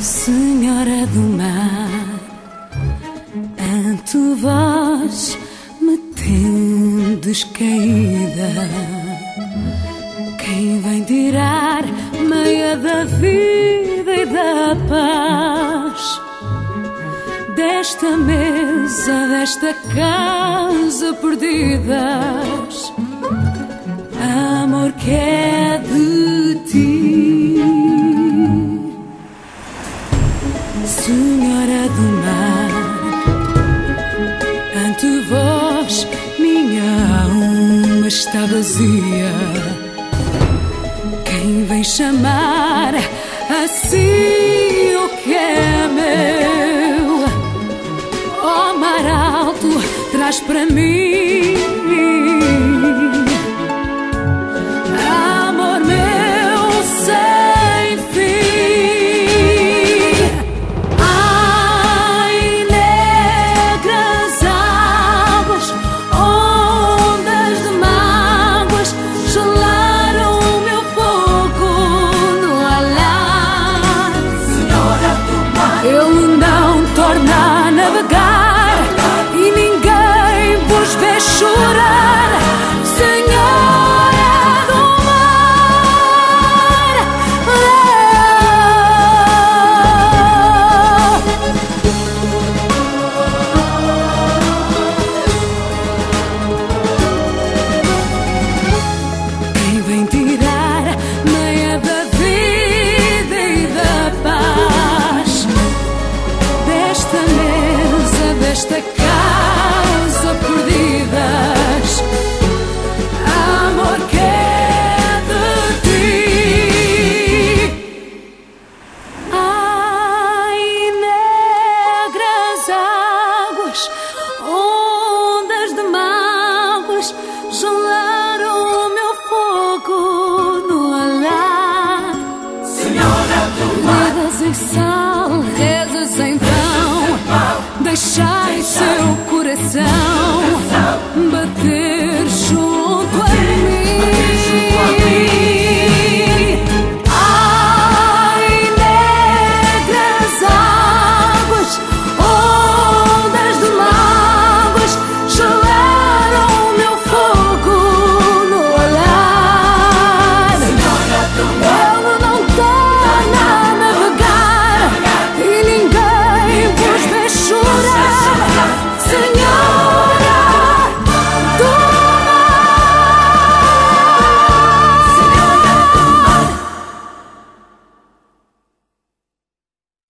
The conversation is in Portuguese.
Senhora do mar, ante vós me tendes caída. Quem vem tirar meia da vida e da paz desta mesa, desta casa perdidas? Amor que é de ti, Senhora do mar, ante vós minha alma está vazia. Quem vem chamar assim o que é meu? Ó mar alto, traz para mim amor meu sem fim. Ai, negras águas, ondas de mágoas, gelaram o meu fogo no alhar. Senhora do mar, Ele não torna a navegar e ninguém vos vê chorar. Senhora do mar, quem vem tirar meia da vida e da paz desta mesa, desta casa perdidas? Amor que é de ti. Ai, negras águas, ondas de mágoas, gelaram o meu fogo no alhar. Senhora do mar, Vidas em sal, rezas então, deixar